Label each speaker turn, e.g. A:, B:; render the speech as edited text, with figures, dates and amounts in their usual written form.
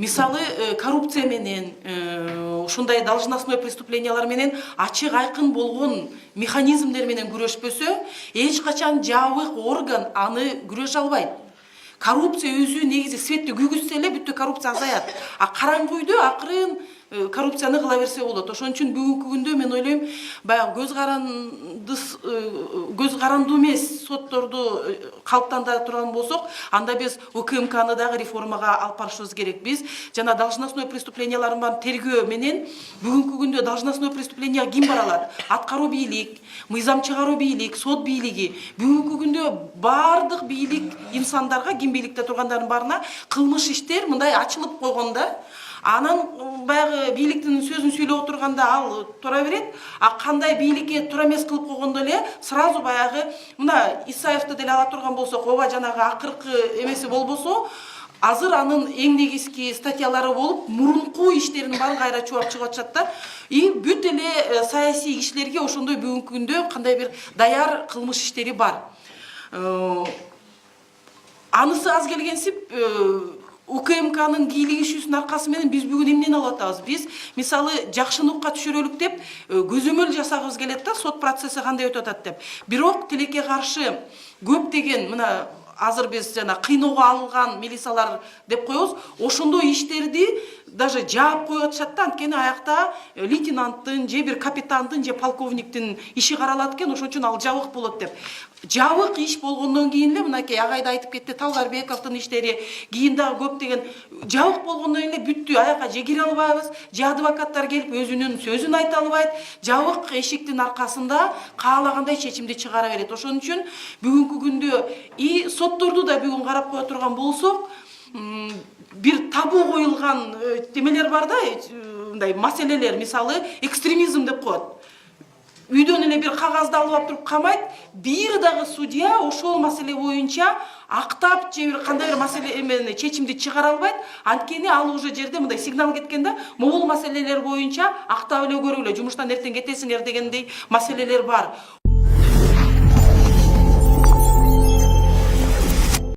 A: мисалы коррупция менен ушундай должностной преступлениялар менен ачык айкын болгон механизмдер менен күрөшпөсө эч качан жабык орган аны күрөшө албайт. Коррупция өзү негизи светти күйгүзсө эле бүттү коррупция азаят. А караңгы үйдө акырын коррупцияны кыла берсе болот. Ошон үчүн бүгүнкү күндө мен ойлойм, баягы көз карандуу эмес сотторду калыптандыра турган болсок, анда биз УКМКны дагы реформага алып барышыбыз керек. Биз жана должностной преступлениялардын баарын тергөө менен бүгүнкү күндө должностной преступление ким бара алат? Аткаруу бийлик, мыйзам чыгаруу бийлик, сот бийлиги. Бүгүнкү күндө баардык бийлик инсандарга, ким бийликте тургандардын баарына кылмыш иштер мындай ачылып койгонда, анан баягы бийликтин сөзүн сүйлөп отурганда ал тура берет, а кандай бийликке туура эмес кылып койгондо эле сразу баягы мына Исаевди деле ала турган болсок, ооба жанагы акыркы эмеси болбосо, азыр анын эң негизги статьялары болуп, мурунку иштерин баарын кайра чубап чыгып атышат да. И бүт эле саясий кишилерге ошондой бүгүнкү күндө кандай бир даяр кылмыш иштери бар. Анысы аз келгенсип УКМКнын кийлигишүүсүнүн аркасы менен биз бүгүн эмнени алып атабыз? Биз мисалы жакшыныкка түшүрөлүк деп көзөмөл жасагыбыз келет да, сот процесси кандай өтүп атат деп. Бирок тилекке каршы көптөгөн мына азыр биз жана кыйноого алынган милициялар деп коебуз, ошондой иштерди даже жаап коюп атышат да, анткени аякта лейтенанттын же бир капитандын же полковниктин иши каралат экен, ошон үчүн ал жабык болот деп. Жабык иш болгондон кийин эле мынакей агайда айтып кетти, Талгарбековдун иштери, кийин дагы көптөгөн жабык болгондон кийин эле бүттү, аяка же кире албайбыз, же адвокаттар келип өзүнүн сөзүн айта албайт. Жабык эшиктин аркасында каалагандай чечимди чыгара берет. Ошон үчүн бүгүнкү күндө и сотторду да бүгүн карап кое турган болсок, бир табу коюлган темелер бар да, мындай маселелер, мисалы экстремизм деп коет. Үйдөн эле бир кагазды алып алып туруп камайт, бир дагы судья ошол маселе боюнча актап же бир кандай бир маселе эмени чечимди чыгара албайт. Анткени ал уже жерде мындай сигнал кеткен да, могул маселелер боюнча актап эле көргүлө, жумуштан эртең кетесиңер дегендей маселелер бар.